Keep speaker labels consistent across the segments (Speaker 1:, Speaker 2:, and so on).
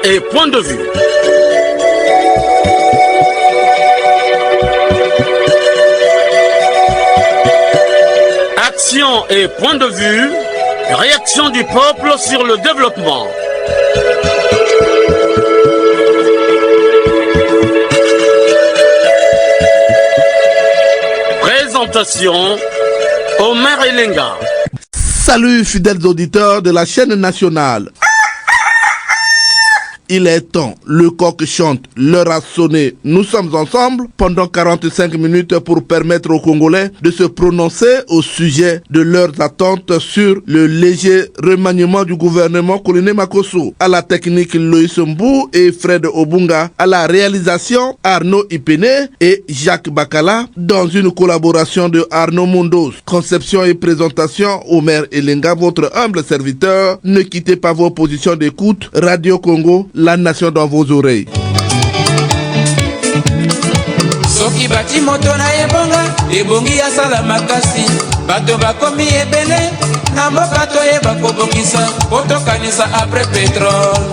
Speaker 1: et point de vue. Action et point de vue, réaction du peuple sur le développement. Présentation, Omer Elenga.
Speaker 2: Salut fidèles auditeurs de la chaîne nationale. Il est temps, le coq chante, l'heure a sonné. Nous sommes ensemble pendant 45 minutes pour permettre aux Congolais de se prononcer au sujet de leurs attentes sur le léger remaniement du gouvernement Koliné Makosso. À la technique, Loïs Mbou et Fred Obunga. À la réalisation, Arnaud Ipene et Jacques Bakala dans une collaboration de Arnaud Mundos. Conception et présentation, Omer Elenga, votre humble serviteur. Ne quittez pas vos positions d'écoute. Radio Congo, la nation dans vos oreilles.
Speaker 3: Soki bati moto na ebonga ebongi asala makasi bato bakomi ebele na mboka toyeba kobongisa potokanisa après pétrole.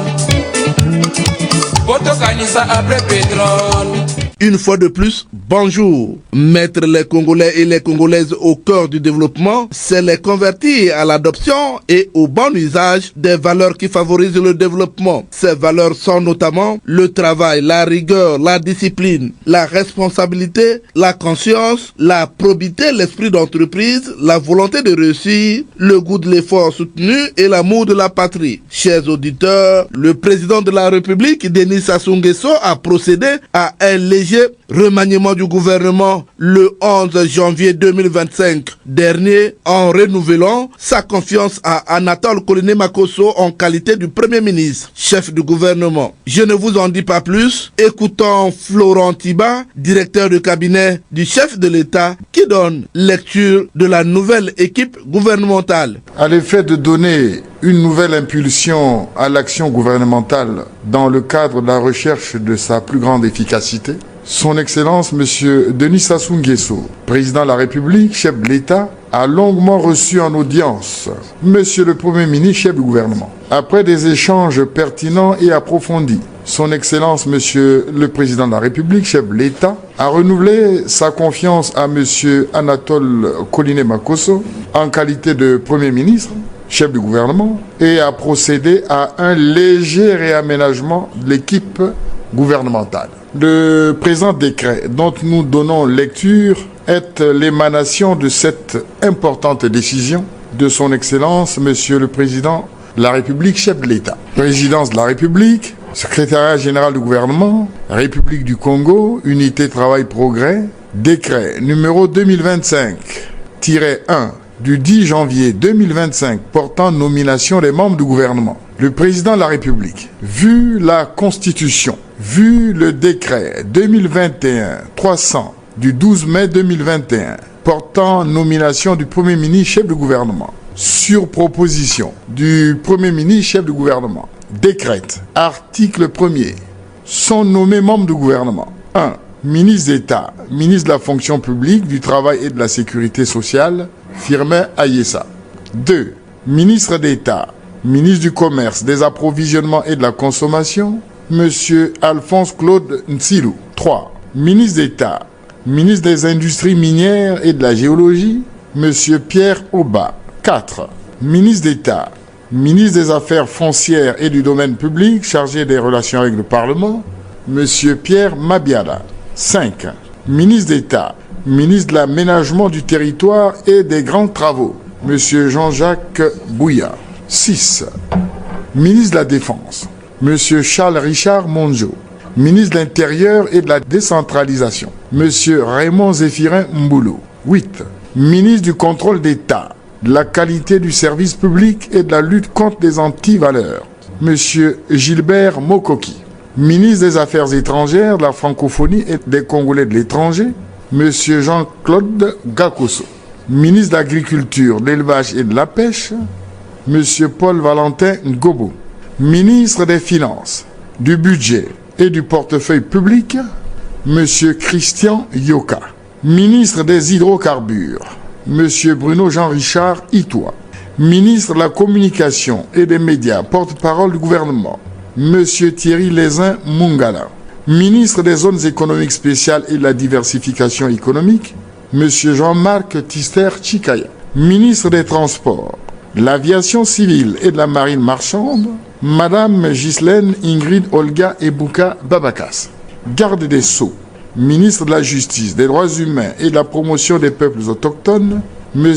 Speaker 2: Une fois de plus, bonjour. Mettre les Congolais et les Congolaises au cœur du développement, c'est les convertir à l'adoption et au bon usage des valeurs qui favorisent le développement. Ces valeurs sont notamment le travail, la rigueur, la discipline, la responsabilité, la conscience, la probité, l'esprit d'entreprise, la volonté de réussir, le goût de l'effort soutenu et l'amour de la patrie. Chers auditeurs, le président de la République, Denis Sassou Nguesso, a procédé à un léger remaniement du gouvernement le 11 janvier 2025 dernier en renouvelant sa confiance à Anatole Koliné Makosso en qualité du Premier ministre, chef du gouvernement. Je ne vous en dis pas plus. Écoutons Florent Tiba, directeur de cabinet du chef de l'État, qui donne lecture de la nouvelle équipe gouvernementale.
Speaker 4: À l'effet de donner une nouvelle impulsion à l'action gouvernementale dans le cadre de la recherche de sa plus grande efficacité, Son Excellence M. Denis Sassou Nguesso, président de la République, chef de l'État, a longuement reçu en audience M. le Premier ministre, chef du gouvernement. Après des échanges pertinents et approfondis, Son Excellence M. le Président de la République, chef de l'État, a renouvelé sa confiance à M. Anatole Koliné Makosso en qualité de Premier ministre, chef du gouvernement, et a procédé à un léger réaménagement de l'équipe gouvernementale. Le présent décret dont nous donnons lecture est l'émanation de cette importante décision de Son Excellence Monsieur le Président de la République, chef de l'État. Présidence de la République, Secrétariat général du gouvernement, République du Congo, Unité Travail Progrès, décret numéro 2025-1 du 10 janvier 2025 portant nomination des membres du gouvernement. Le président de la République, vu la Constitution, vu le décret 2021-300 du 12 mai 2021 portant nomination du Premier ministre chef du gouvernement, sur proposition du Premier ministre chef du gouvernement, décrète, article 1er, sont nommés membres du gouvernement. 1. Ministre d'État, ministre de la fonction publique, du travail et de la sécurité sociale, Firmin Ayessa. 2. Ministre d'État, ministre du Commerce, des Approvisionnements et de la Consommation, M. Alphonse Claude Nsilou. 3. Ministre d'État, ministre des Industries minières et de la Géologie, M. Pierre Oba. 4. Ministre d'État, ministre des Affaires foncières et du domaine public, chargé des relations avec le Parlement, M. Pierre Mabiala. 5. Ministre d'État, ministre de l'Aménagement du territoire et des grands travaux, M. Jean-Jacques Bouya. 6. Ministre de la Défense, M. Charles Richard Monjo. Ministre de l'Intérieur et de la Décentralisation, M. Raymond Zéphirin Mboulou. 8. Ministre du Contrôle d'État, de la qualité du service public et de la lutte contre les antivaleurs, M. Gilbert Mokoki. Ministre des Affaires étrangères, de la francophonie et des Congolais de l'étranger, M. Jean-Claude Gakoso. Ministre de l'Agriculture, de l'Élevage et de la Pêche, M. Paul Valentin Ngobo. Ministre des Finances, du Budget et du Portefeuille public, M. Christian Yoka. Ministre des Hydrocarbures, M. Bruno Jean-Richard Itoua. Ministre de la Communication et des Médias, porte-parole du gouvernement, M. Thierry Lézin Mungala. Ministre des zones économiques spéciales et de la diversification économique, M. Jean-Marc Tister Chikaya. Ministre des Transports, de l'Aviation civile et de la Marine marchande, Madame Ghislaine Ingrid Olga Ebuka Babakas. Garde des Sceaux, ministre de la Justice, des Droits humains et de la promotion des peuples autochtones, M.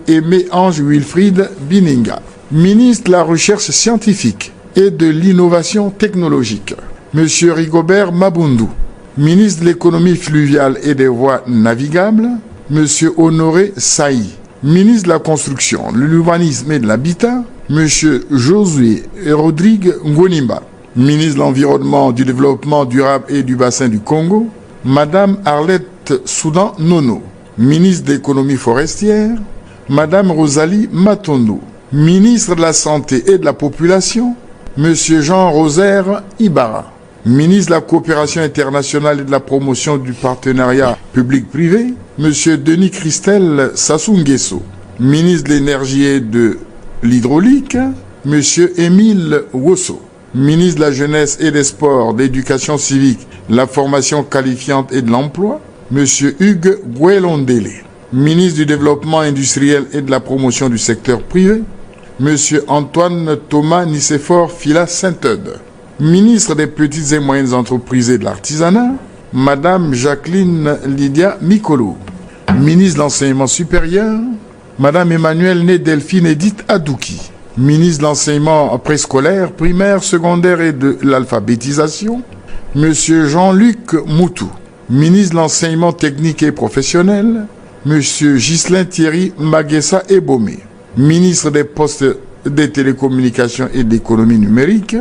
Speaker 4: Aimé Ange Wilfried Bininga. Ministre de la Recherche scientifique et de l'innovation technologique, M. Rigobert Mabundu. Ministre de l'économie fluviale et des voies navigables, M. Honoré Saï. Ministre de la Construction, de l'Urbanisme et de l'Habitat, M. Josué Rodrigue Ngonimba. Ministre de l'Environnement, du Développement durable et du Bassin du Congo, Madame Arlette Soudan Nono. Ministre de l'Économie forestière, Madame Rosalie Matondo. Ministre de la Santé et de la Population, M. Jean Rosaire Ibarra. Ministre de la Coopération internationale et de la promotion du partenariat public-privé, M. Denis Christel Sassou Nguesso. Ministre de l'Énergie et de l'Hydraulique, M. Émile Wosso. Ministre de la Jeunesse et des Sports, de l'Éducation civique, de la formation qualifiante et de l'emploi, M. Hugues Gwelondele. Ministre du Développement industriel et de la promotion du secteur privé, M. Antoine Thomas Nicéphore Fila Saint-Eude. Ministre des Petites et Moyennes Entreprises et de l'Artisanat, Madame Jacqueline Lydia Mikolo. Ministre de l'Enseignement supérieur, Madame Emmanuelle Né Delphine Edith Adouki. Ministre de l'Enseignement préscolaire, primaire, secondaire et de l'alphabétisation, M. Jean-Luc Moutou. Ministre de l'Enseignement technique et professionnel, M. Ghislain Thierry Maguessa Ebomé. Ministre des Postes, des Télécommunications et de l'Économie numérique,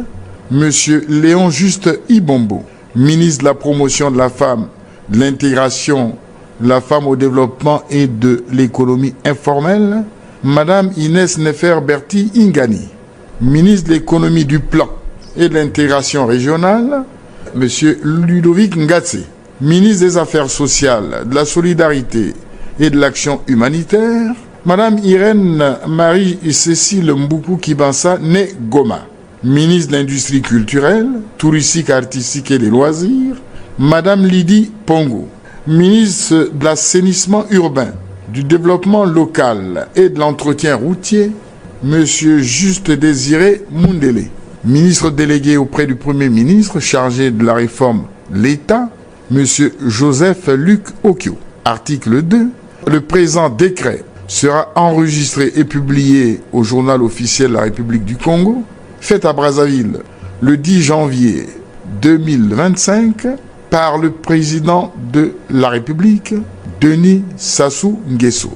Speaker 4: M. Léon Juste Ibombo. Ministre de la Promotion de la Femme, de l'Intégration de la Femme au Développement et de l'Économie informelle, Madame Inès Nefer-Berti Ingani. Ministre de l'Économie du Plan et de l'Intégration régionale, M. Ludovic Ngatse. Ministre des Affaires sociales, de la Solidarité et de l'Action humanitaire, Madame Irène Marie-Cécile Mboukou Kibansa Né Goma. Ministre de l'Industrie culturelle, touristique, artistique et des loisirs, Madame Lydie Pongo. Ministre de l'Assainissement urbain, du Développement local et de l'Entretien routier, Monsieur Juste Désiré Mundele. Ministre délégué auprès du Premier ministre chargé de la réforme de l'État, Monsieur Joseph Luc Okio. Article 2. Le présent décret sera enregistré et publié au journal officiel de la République du Congo, fait à Brazzaville le 10 janvier 2025 par le président de la République, Denis Sassou Nguesso.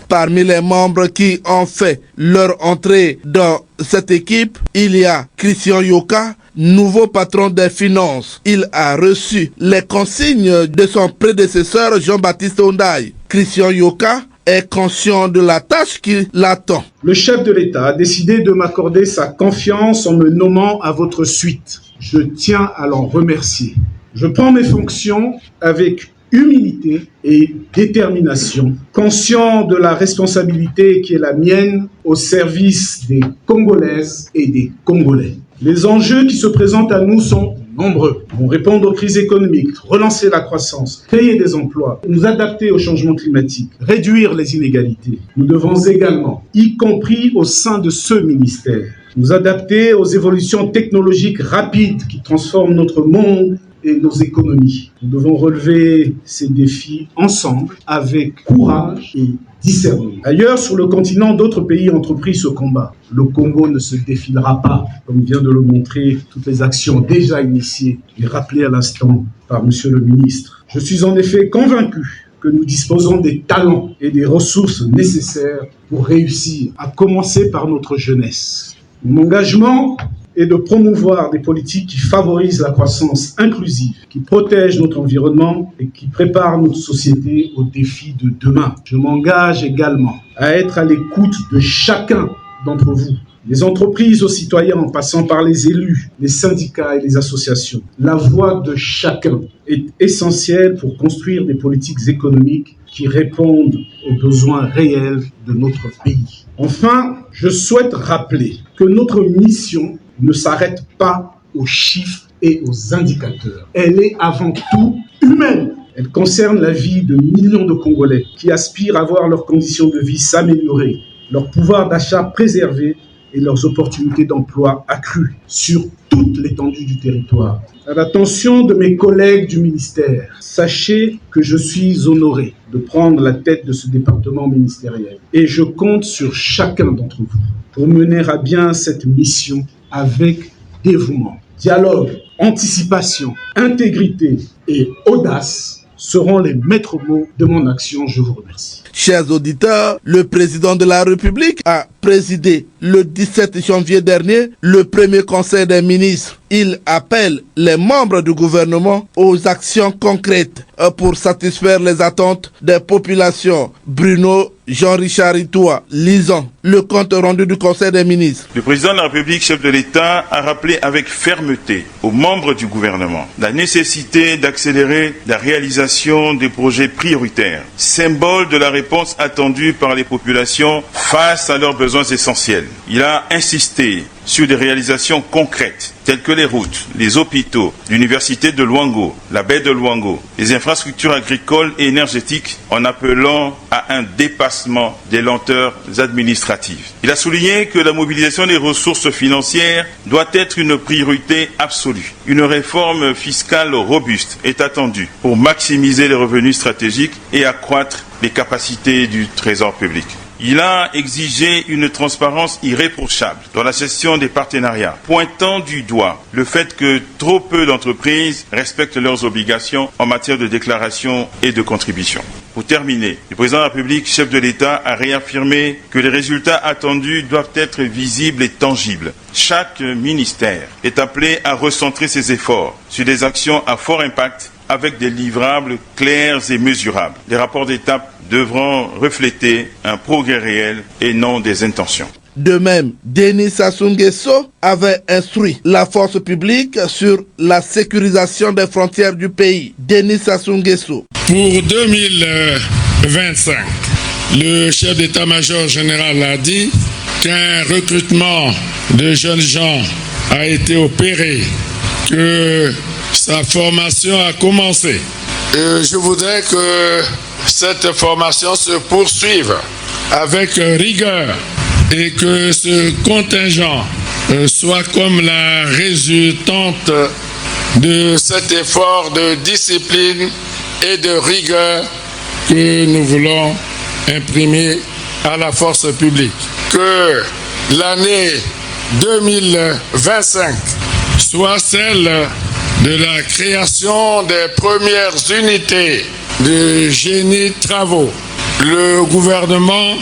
Speaker 2: Parmi les membres qui ont fait leur entrée dans cette équipe, il y a Christian Yoka, nouveau patron des finances. Il a reçu les consignes de son prédécesseur Jean-Baptiste Ondaye. Christian Yoka est conscient de la tâche qui l'attend.
Speaker 5: Le chef de l'État a décidé de m'accorder sa confiance en me nommant à votre suite. Je tiens à l'en remercier. Je prends mes fonctions avec humilité et détermination, conscient de la responsabilité qui est la mienne au service des Congolaises et des Congolais. Les enjeux qui se présentent à nous sont nombreux. Nous répondre aux crises économiques, relancer la croissance, créer des emplois, nous adapter au changement climatique, réduire les inégalités. Nous devons également, y compris au sein de ce ministère, nous adapter aux évolutions technologiques rapides qui transforment notre monde et nos économies. Nous devons relever ces défis ensemble avec courage et discernement. Ailleurs, sur le continent, d'autres pays ont entrepris ce combat. Le Congo ne se défilera pas, comme vient de le montrer toutes les actions déjà initiées et rappelées à l'instant par Monsieur le ministre. Je suis en effet convaincu que nous disposons des talents et des ressources nécessaires pour réussir, à commencer par notre jeunesse. Mon engagement est de promouvoir des politiques qui favorisent la croissance inclusive, qui protègent notre environnement et qui préparent notre société aux défis de demain. Je m'engage également à être à l'écoute de chacun d'entre vous, des entreprises aux citoyens en passant par les élus, les syndicats et les associations. La voix de chacun est essentielle pour construire des politiques économiques qui répondent aux besoins réels de notre pays. Enfin, je souhaite rappeler que notre mission ne s'arrête pas aux chiffres et aux indicateurs. Elle est avant tout humaine. Elle concerne la vie de millions de Congolais qui aspirent à voir leurs conditions de vie s'améliorer, leur pouvoir d'achat préservé et leurs opportunités d'emploi accrues sur toute l'étendue du territoire. À l'attention de mes collègues du ministère, sachez que je suis honoré de prendre la tête de ce département ministériel et je compte sur chacun d'entre vous pour mener à bien cette mission avec dévouement. Dialogue, anticipation, intégrité et audace seront les maîtres mots de mon action. Je vous remercie.
Speaker 2: Chers auditeurs, le président de la République a présidé le 17 janvier dernier le premier conseil des ministres. Il appelle les membres du gouvernement aux actions concrètes pour satisfaire les attentes des populations. Bruno Jean-Richard Itoua, lisant le compte rendu du Conseil des ministres.
Speaker 6: Le président de la République, chef de l'État, a rappelé avec fermeté aux membres du gouvernement la nécessité d'accélérer la réalisation des projets prioritaires, symbole de la réponse attendue par les populations face à leurs besoins essentiels. Il a insisté sur des réalisations concrètes telles que les routes, les hôpitaux, l'université de Luango, la baie de Luango, les infrastructures agricoles et énergétiques en appelant à un dépassement des lenteurs administratives. Il a souligné que la mobilisation des ressources financières doit être une priorité absolue. Une réforme fiscale robuste est attendue pour maximiser les revenus stratégiques et accroître les capacités du trésor public. Il a exigé une transparence irréprochable dans la gestion des partenariats, pointant du doigt le fait que trop peu d'entreprises respectent leurs obligations en matière de déclaration et de contribution. Pour terminer, le président de la République, chef de l'État, a réaffirmé que les résultats attendus doivent être visibles et tangibles. Chaque ministère est appelé à recentrer ses efforts sur des actions à fort impact avec des livrables clairs et mesurables. Les rapports d'étape devront refléter un progrès réel et non des intentions.
Speaker 2: De même, Denis Sassou Nguesso avait instruit la force publique sur la sécurisation des frontières du pays. Denis Sassou Nguesso.
Speaker 7: Pour 2025, le chef d'état-major général a dit qu'un recrutement de jeunes gens a été opéré, que sa formation a commencé. Je voudrais que cette formation se poursuive avec rigueur et que ce contingent soit comme la résultante de cet effort de discipline et de rigueur que nous voulons imprimer à la force publique. Que l'année 2025 soit celle de la création des premières unités de génie travaux. Le gouvernement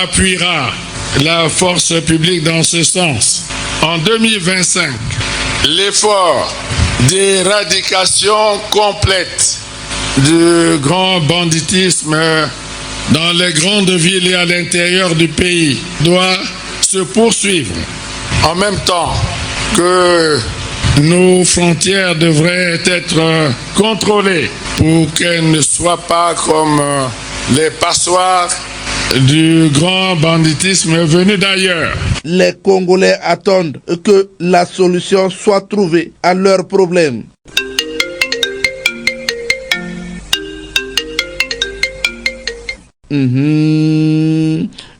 Speaker 7: appuiera la force publique dans ce sens. En 2025, l'effort d'éradication complète du grand banditisme dans les grandes villes et à l'intérieur du pays doit se poursuivre. En même temps que nos frontières devraient être contrôlées pour qu'elles ne soient pas comme les passoires du grand banditisme venu d'ailleurs.
Speaker 2: Les Congolais attendent que la solution soit trouvée à leurs problèmes.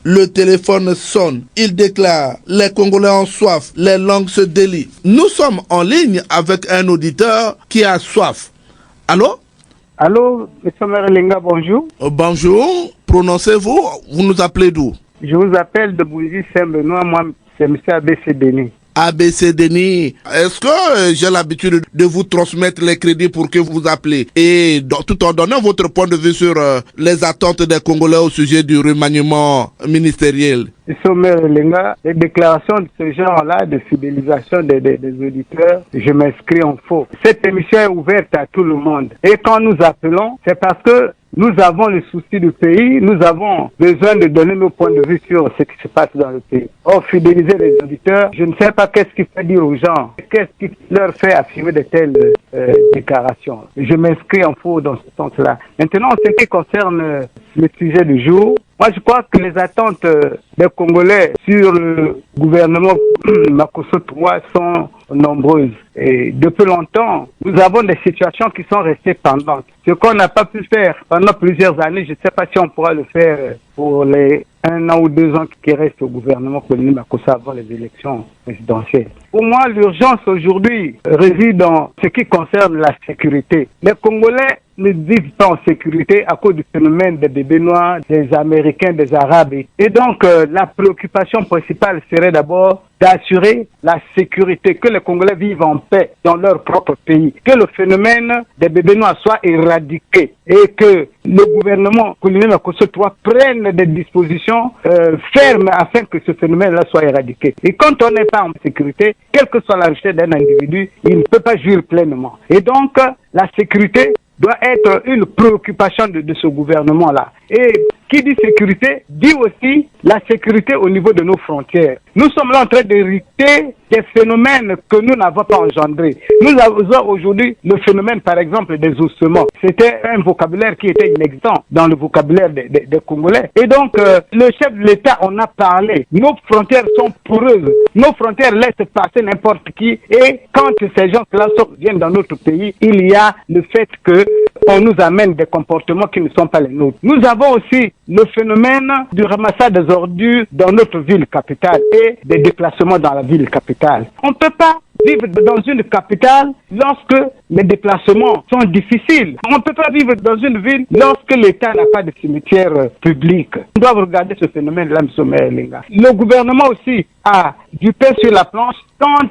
Speaker 2: Le téléphone sonne. Il déclare: les Congolais ont soif, les langues se délient. Nous sommes en ligne avec un auditeur qui a soif. Allô?
Speaker 8: Allô, M. Merelenga, bonjour.
Speaker 2: Bonjour, prononcez-vous, vous nous appelez d'où?
Speaker 8: Je vous appelle de Bouzy Saint-Benoît, moi c'est M. ABC Denis.
Speaker 2: ABC Denis, est-ce que j'ai l'habitude de vous transmettre les crédits pour que vous appelez et tout en donnant votre point de vue sur les attentes des Congolais au sujet du remaniement ministériel?
Speaker 8: Les déclarations de ce genre-là, de fidélisation des auditeurs, je m'inscris en faux. Cette émission est ouverte à tout le monde. Et quand nous appelons, c'est parce que nous avons le souci du pays, nous avons besoin de donner nos points de vue sur ce qui se passe dans le pays. Or, fidéliser les auditeurs, je ne sais pas qu'est-ce qu'il fait dire aux gens, qu'est-ce qui leur fait affirmer de telles déclarations. Je m'inscris en faux dans ce sens-là. Maintenant, en ce qui concerne le sujet du jour, moi je crois que les attentes des Congolais sur le gouvernement Makosso III sont nombreuses. depuis longtemps, nous avons des situations qui sont restées pendantes. Ce qu'on n'a pas pu faire pendant plusieurs années, je ne sais pas si on pourra le faire pour les 1 an ou 2 ans qui restent au gouvernement Colini Makossa avant les élections présidentielles. Pour moi, l'urgence aujourd'hui réside dans ce qui concerne la sécurité. Les Congolais ne vivent pas en sécurité à cause du phénomène des bébés noirs, des Américains, des Arabes. Et donc, la préoccupation principale serait d'abord d'assurer la sécurité, que les Congolais vivent en paix dans leur propre pays, que le phénomène des bébés noirs soit éradiqué et que le gouvernement Colini Makossa prenne des dispositions fermes afin que ce phénomène-là soit éradiqué. Et quand on n'est pas en sécurité, quelle que soit la richesse d'un individu, il ne peut pas jouir pleinement. Et donc, la sécurité doit être une préoccupation de ce gouvernement-là. Et qui dit sécurité, dit aussi la sécurité au niveau de nos frontières. Nous sommes là en train d'hériter des phénomènes que nous n'avons pas engendrés. Nous avons aujourd'hui le phénomène, par exemple, des ossements. C'était un vocabulaire qui était inexistant dans le vocabulaire des Congolais. Et donc, le chef de l'État en a parlé. Nos frontières sont poreuses. Nos frontières laissent passer n'importe qui. Et quand ces gens-là viennent dans notre pays, il y a le fait qu'on nous amène des comportements qui ne sont pas les nôtres. Nous avons aussi le phénomène du ramassage des ordures dans notre ville capitale et des déplacements dans la ville capitale. On ne peut pas vivre dans une capitale lorsque les déplacements sont difficiles. On ne peut pas vivre dans une ville lorsque l'État n'a pas de cimetière public. On doit regarder ce phénomène-là, M. Melinga. Le gouvernement aussi a du pain sur la planche quant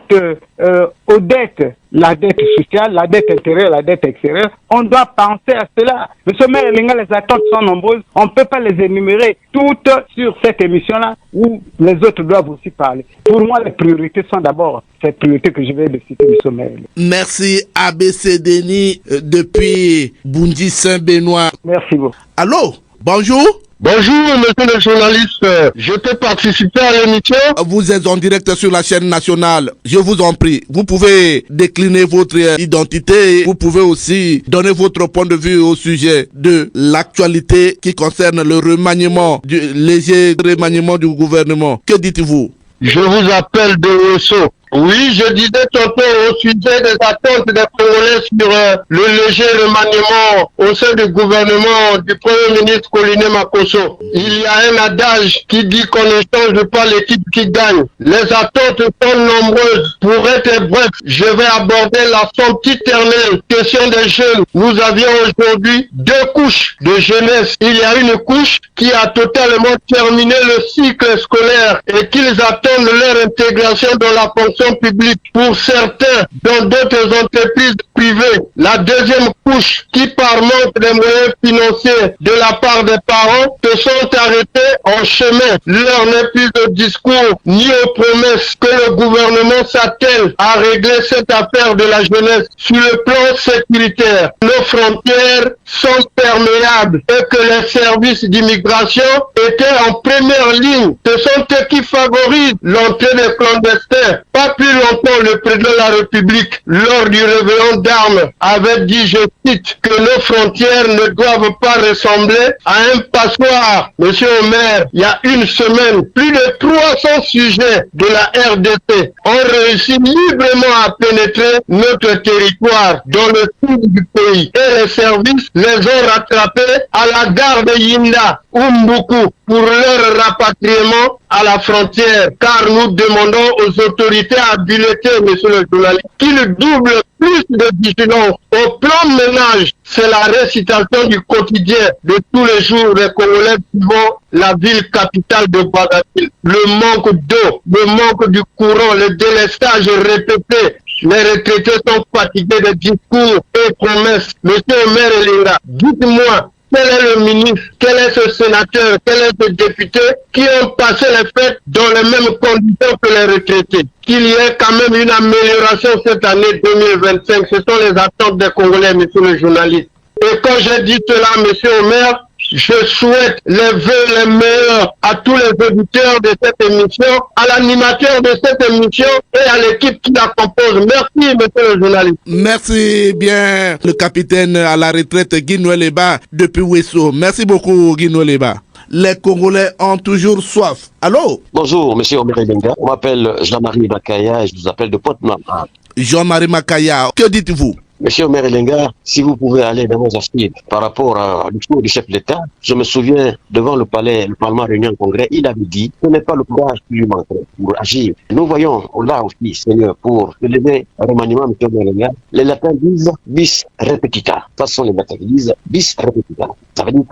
Speaker 8: aux dettes, la dette sociale, la dette intérieure, la dette extérieure. On doit penser à cela. M. Melinga, les attentes sont nombreuses. On ne peut pas les énumérer toutes sur cette émission-là où les autres doivent aussi parler. Pour moi, les priorités sont d'abord cette priorité que je vais de citer, M. Melinga.
Speaker 2: Merci, ABC Denis, depuis Bundi Saint-Benoît.
Speaker 8: Merci beaucoup.
Speaker 2: Allô, bonjour.
Speaker 9: Bonjour, monsieur le journaliste. Je peux participer à l'émission?
Speaker 2: Vous êtes en direct sur la chaîne nationale. Je vous en prie. Vous pouvez décliner votre identité. Vous pouvez aussi donner votre point de vue au sujet de l'actualité qui concerne le remaniement, du léger remaniement du gouvernement. Que dites-vous?
Speaker 9: Je vous appelle de Rousseau. Oui, je disais tantôt au sujet des attentes des Congolais sur le léger remaniement au sein du gouvernement du Premier ministre Colini Makossa. Il y a un adage qui dit qu'on ne change pas l'équipe qui gagne. Les attentes sont nombreuses. Pour être bref, je vais aborder la sempiternelle question des jeunes. Nous avions aujourd'hui 2 couches de jeunesse. Il y a une couche qui a totalement terminé le cycle scolaire et qu'ils attendent leur intégration dans la fonction publique, pour certains dans d'autres entreprises privées. La deuxième couche qui, par manque de moyens financiers de la part des parents, se sont arrêtés en chemin. L'heure n'est plus de discours ni aux promesses que le gouvernement s'attelle à régler cette affaire de la jeunesse. Sur le plan sécuritaire, nos frontières sont perméables et que les services d'immigration étaient en première ligne. Ce sont eux qui favorisent l'entrée des clandestins. Pas plus longtemps, le président de la République, lors du réveillon d'armes, avait dit, je cite, que nos frontières ne doivent pas ressembler à un passoire. Monsieur le maire, il y a une semaine, plus de 300 sujets de la RDC ont réussi librement à pénétrer notre territoire dans le sud du pays. Et les services les ont rattrapés à la gare de Yinda, Umbuku, pour leur rapatriement à la frontière, car nous demandons aux autorités habilitées, monsieur le journaliste, qu'ils doublent plus de vigilance. Au plan ménage, c'est la récitation du quotidien de tous les jours des Congolais vivant la ville capitale de Brazzaville. Le manque d'eau, le manque du courant, le délestage répété. Les retraités sont fatigués de discours et promesses. Monsieur le maire Elinga, dites-moi, quel est le ministre, quel est ce sénateur, quel est ce député qui ont passé les fêtes dans les mêmes conditions que les retraités? Qu'il y ait quand même une amélioration cette année 2025, ce sont les attentes des Congolais, monsieur le journaliste. Et quand j'ai dit cela, monsieur le maire, je souhaite les vœux les meilleurs à tous les auditeurs de cette émission, à l'animateur de cette émission et à l'équipe qui la compose. Merci, monsieur le journaliste.
Speaker 2: Merci bien, le capitaine à la retraite Guy Noël Eba depuis Ouesso. Merci beaucoup, Guy Noël Eba. Les Congolais ont toujours soif. Allô?
Speaker 10: Bonjour, monsieur Omer Benga. On m'appelle Jean-Marie Bakaya et je vous appelle de Port-Noire.
Speaker 2: Jean-Marie Makaya, que dites-vous?
Speaker 10: Monsieur Omer Elenga, si vous pouvez aller dans vos archives par rapport à discours du chef de l'État, je me souviens devant le Parlement réuni en congrès, il avait dit que ce n'est pas le courage qui lui manquerait pour agir. Nous voyons là aussi, Seigneur, pour lever un remaniement, monsieur Omer Elenga, les latins disent bis repetita. Ce sont les latins qui disent bis repetita. Ça veut dire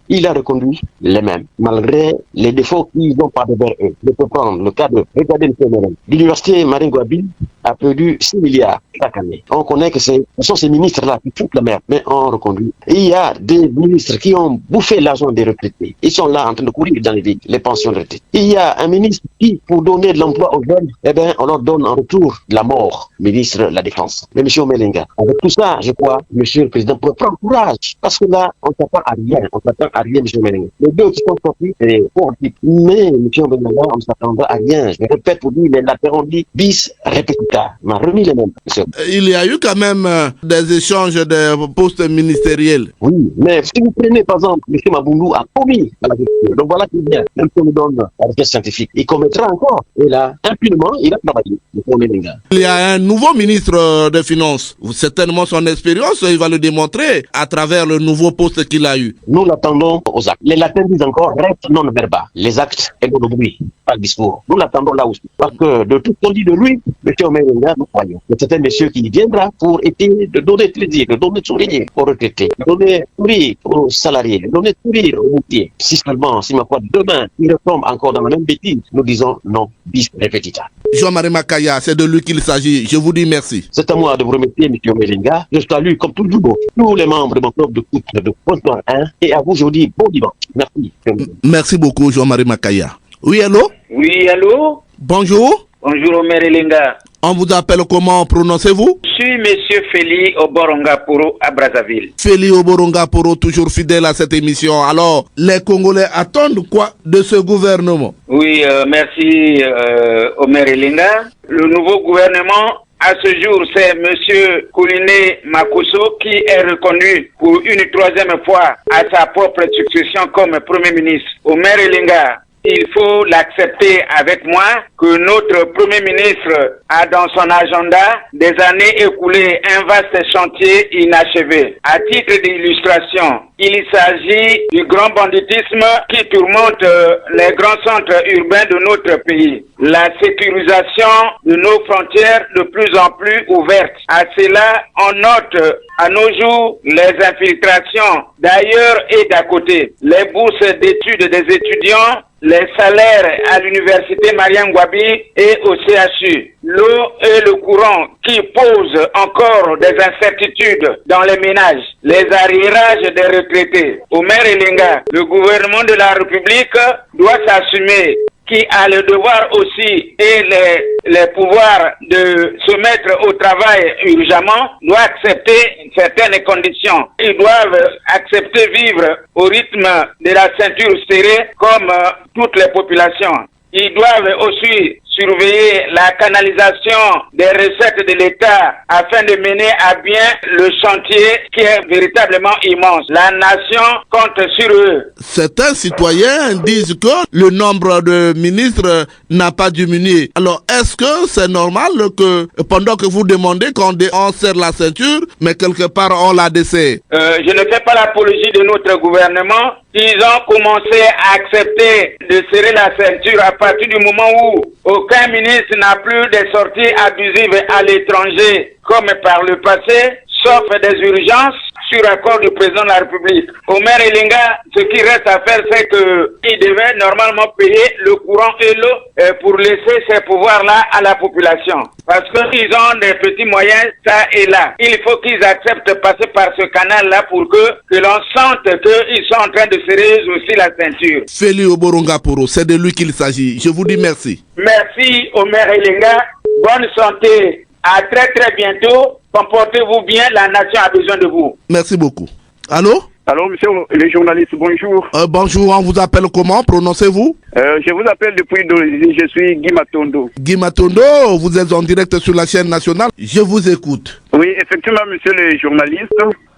Speaker 10: qu'il a reconduit les mêmes, malgré les défauts qu'ils n'ont pas devers eux. Je peux prendre le cas de, regardez le phénomène. L'université Marine Gouabil a perdu 6 milliards chaque année. On connaît que ce sont ces ministres-là qui foutent la merde, mais on reconduit. Et il y a des ministres qui ont bouffé l'argent des retraités. Ils sont là en train de courir dans les pensions de retraite. Il y a un ministre qui, pour donner de l'emploi aux jeunes, eh bien, on leur donne en retour de la mort, ministre de la Défense. Mais monsieur Omelenga, avec tout ça, je crois, monsieur le Président, pour prendre courage, parce que là, on ne s'attend à rien. On ne s'attend à rien, monsieur Omelenga. Les deux qui sont sortis, c'est politique. Mais, monsieur Omelenga, on ne s'attendra à rien. Je répète pour dire, les latéraux dit bis repetita. On a remis les mêmes, monsieur.
Speaker 2: Il y a eu quand même des échanges de postes ministériels.
Speaker 10: Oui, mais si vous prenez par exemple, M. Maboulou a commis à l'agriculture. Donc voilà qui vient, même si on nous donne la recherche scientifique. Il commettra encore. Et là, impunément, il a travaillé.
Speaker 2: Il y a un nouveau ministre des Finances. Certainement son expérience, il va le démontrer à travers le nouveau poste qu'il a eu.
Speaker 10: Nous l'attendons aux actes. Les latins disent encore reste non verba. Les actes et le bruit, pas le discours. Nous l'attendons là aussi. Parce que de tout ce qu'on dit de lui, M. Omelenga, nous croyons. C'est un monsieur qui viendra pour essayer de donner plaisir, de donner sourire aux retraités, de donner sourire aux salariés, de donner sourire aux routiers. Si seulement, si ma foi, demain, il retombe encore dans la même bêtise, nous disons non, bis repetita.
Speaker 2: Jean-Marie Makaya, c'est de lui qu'il s'agit. Je vous dis merci.
Speaker 10: C'est à moi de vous remercier, M. Omelenga. Je salue, comme toujours, tous les membres de mon club de foot de Pointe-Noire 1. Et à vous, je vous dis bon dimanche. Merci.
Speaker 2: Merci beaucoup, Jean-Marie Makaya. Oui, allô?
Speaker 11: Oui, allô?
Speaker 2: Bonjour.
Speaker 11: Bonjour, Omer Elenga.
Speaker 2: On vous appelle comment prononcez-vous?
Speaker 11: Je suis M. Feli Oborongaporo à Brazzaville.
Speaker 2: Feli Oborongaporo, toujours fidèle à cette émission. Alors, les Congolais attendent quoi de ce gouvernement?
Speaker 11: Oui, merci Omer Elenga. Le nouveau gouvernement, à ce jour, c'est M. Kouliné Makuso qui est reconnu pour une troisième fois à sa propre succession comme Premier ministre. Omer Elenga, il faut l'accepter avec moi que notre Premier ministre a dans son agenda des années écoulées un vaste chantier inachevé. À titre d'illustration, il s'agit du grand banditisme qui tourmente les grands centres urbains de notre pays. La sécurisation de nos frontières de plus en plus ouvertes. À cela, on note à nos jours les infiltrations d'ailleurs et d'à côté. Les bourses d'études des étudiants, les salaires à l'université Mariam Gouabi et au CHU, l'eau et le courant qui posent encore des incertitudes dans les ménages, les arriérages des retraités. Omer Elenga, le gouvernement de la République doit s'assumer, qui a le devoir aussi et les pouvoirs de se mettre au travail urgemment, doit accepter certaines conditions. Ils doivent accepter vivre au rythme de la ceinture serrée comme toutes les populations. Ils doivent aussi surveiller la canalisation des recettes de l'État afin de mener à bien le chantier qui est véritablement immense. La nation compte sur eux.
Speaker 2: Certains citoyens disent que le nombre de ministres n'a pas diminué. Alors, est-ce que c'est normal que pendant que vous demandez qu'on serre la ceinture, mais quelque part on la desserre?
Speaker 11: Je ne fais pas l'apologie de notre gouvernement. Ils ont commencé à accepter de serrer la ceinture à partir du moment où aucun ministre n'a plus des sorties abusives à l'étranger comme par le passé, sauf des urgences sur accord du président de la République. Omer Elenga, ce qui reste à faire, c'est qu'il devait normalement payer le courant et l'eau pour laisser ces pouvoirs-là à la population. Parce qu'ils ont des petits moyens, ça et là. Il faut qu'ils acceptent de passer par ce canal-là pour que l'on sente qu'ils sont en train de serrer aussi la ceinture.
Speaker 2: Feli Oborongaporo, c'est de lui qu'il s'agit. Je vous dis merci.
Speaker 11: Merci Omer Elenga. Bonne santé. À très très bientôt. Comportez-vous bien, la nation a besoin de vous.
Speaker 2: Merci beaucoup. Allô?
Speaker 12: Allô, monsieur le journaliste, bonjour.
Speaker 2: Bonjour, on vous appelle comment? Prononcez-vous?
Speaker 12: Je vous appelle depuis d'origine, je suis Guy Matondo.
Speaker 2: Guy Matondo, vous êtes en direct sur la chaîne nationale. Je vous écoute.
Speaker 12: Oui, effectivement, monsieur le journaliste,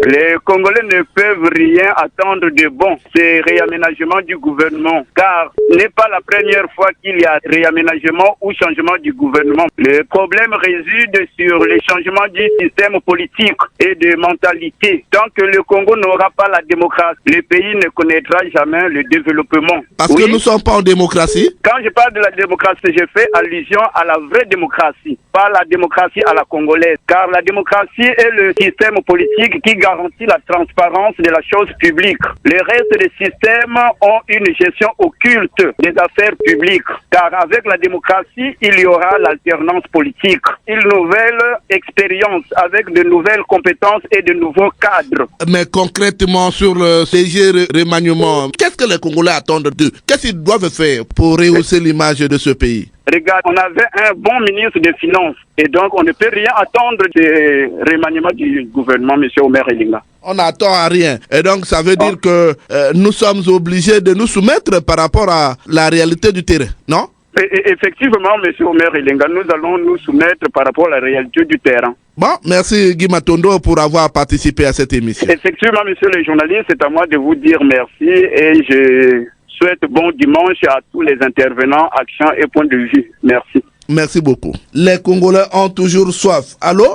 Speaker 12: les Congolais ne peuvent rien attendre de bon. C'est réaménagement du gouvernement, car ce n'est pas la première fois qu'il y a réaménagement ou changement du gouvernement. Le problème réside sur les changements du système politique et de mentalité. Tant que le Congo n'aura pas la démocratie, le pays ne connaîtra jamais le développement.
Speaker 2: Parce que nous ne sommes pas en démocratie.
Speaker 12: Quand je parle de la démocratie, je fais allusion à la vraie démocratie, pas la démocratie à la congolaise, car la démocratie est le système politique qui garantit la transparence de la chose publique. Le reste des systèmes ont une gestion occulte des affaires publiques, car avec la démocratie, il y aura l'alternance politique, une nouvelle expérience avec de nouvelles compétences et de nouveaux cadres.
Speaker 2: Mais concrètement, sur le CG remaniement, qu'est-ce que les Congolais attendent d'eux? Qu'est-ce qu'ils doivent faire pour rehausser l'image de ce pays?
Speaker 12: Regarde, on avait un bon ministre des Finances et donc on ne peut rien attendre du remaniement du gouvernement, M. Omer Elinga.
Speaker 2: On n'attend à rien. Et donc ça veut dire que nous sommes obligés de nous soumettre par rapport à la réalité du terrain, non?
Speaker 12: Effectivement, M. Omer Elinga, nous allons nous soumettre par rapport à la réalité du terrain.
Speaker 2: Bon, merci Guy Matondo pour avoir participé à cette émission.
Speaker 12: Effectivement, monsieur le journaliste, c'est à moi de vous dire merci et je souhaite bon dimanche à tous les intervenants, actions et points de vue. Merci.
Speaker 2: Merci beaucoup. Les Congolais ont toujours soif. Allô?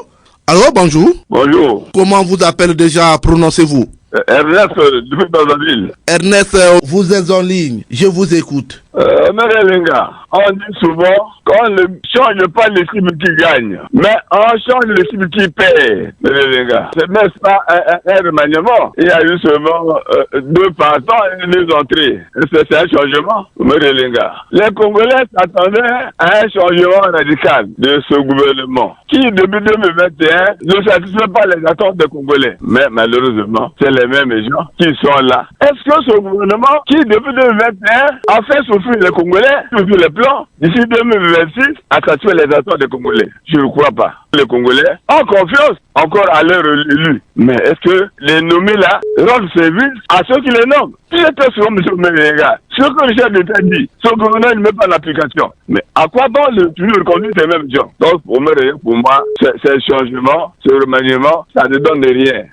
Speaker 2: Allô, bonjour.
Speaker 13: Bonjour.
Speaker 2: Comment vous appelez déjà, prononcez-vous?
Speaker 13: Ernest, depuis Brazzaville.
Speaker 2: Ernest, vous êtes en ligne. Je vous écoute.
Speaker 13: Elinga, on dit souvent qu'on ne change pas les cibles qui gagnent, mais on change les cibles qui paient. Elinga, ce n'est pas un remaniement. Il y a eu seulement 2 partants et 2 entrées. C'est un changement. Elinga, les Congolais s'attendaient à un changement radical de ce gouvernement qui, depuis 2021, ne satisfait pas les attentes des Congolais. Mais malheureusement, c'est les mêmes gens qui sont là. Est-ce que ce gouvernement qui, depuis 2021, a fait souffrir les Congolais sur les plans, d'ici 2026, a satisfait les attentes des Congolais? Je ne crois pas. Les Congolais ont confiance encore à leurs élus. Mais est-ce que les nommés là rendent service à ceux qui les nomment? Si j'étais sur M. Mélenga, ce que le chef d'État dit, ce gouvernement ne met pas l'application. Mais à quoi bon toujours reconduire ces mêmes gens? Donc, pour moi, c'est changement, ce remaniement, ça ne donne rien.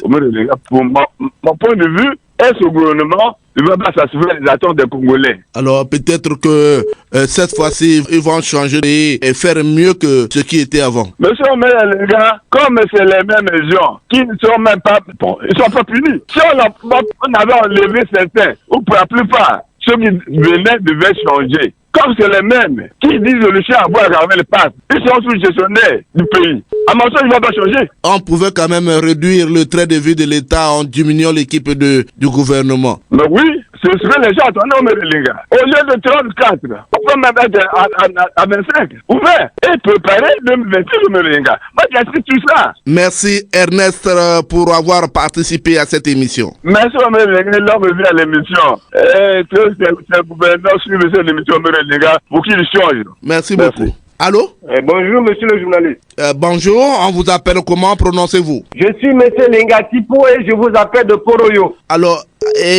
Speaker 13: Pour mon point de vue, est ce gouvernement ne va pas satisfaire les attentes des Congolais?
Speaker 2: Alors peut-être que cette fois-ci, ils vont changer et faire mieux que ce qui était avant.
Speaker 13: Monsieur Mélenga, comme c'est les mêmes gens qui ne sont même pas, ils sont pas punis. Si on avait enlevé certains, ou pour la plupart, ceux qui venaient devaient changer. Comme c'est les mêmes qui disent le chien avoir gravé le passe, ils sont sous-gestionnaires du pays. À mon sens, il ne va pas changer.
Speaker 2: On pouvait quand même réduire le trait de vie de l'État en diminuant l'équipe du gouvernement.
Speaker 13: Mais oui, ce serait les gens attendaient au Mélenga. Au lieu de 34, on peut même être à 25. Ouvert et préparer 2026 au Mélenga. Moi, j'assiste tout ça.
Speaker 2: Merci Ernest pour avoir participé à cette émission.
Speaker 13: Merci au Mélenga, l'homme vient à l'émission. Et que ce gouvernement suive cette émission Mélenga pour qu'il change.
Speaker 2: Merci beaucoup. Allô?
Speaker 14: Bonjour, monsieur le journaliste.
Speaker 2: Bonjour, on vous appelle comment? Prononcez-vous?
Speaker 14: Je suis monsieur Lenga Tipo et je vous appelle de Poroyo.
Speaker 2: Alors,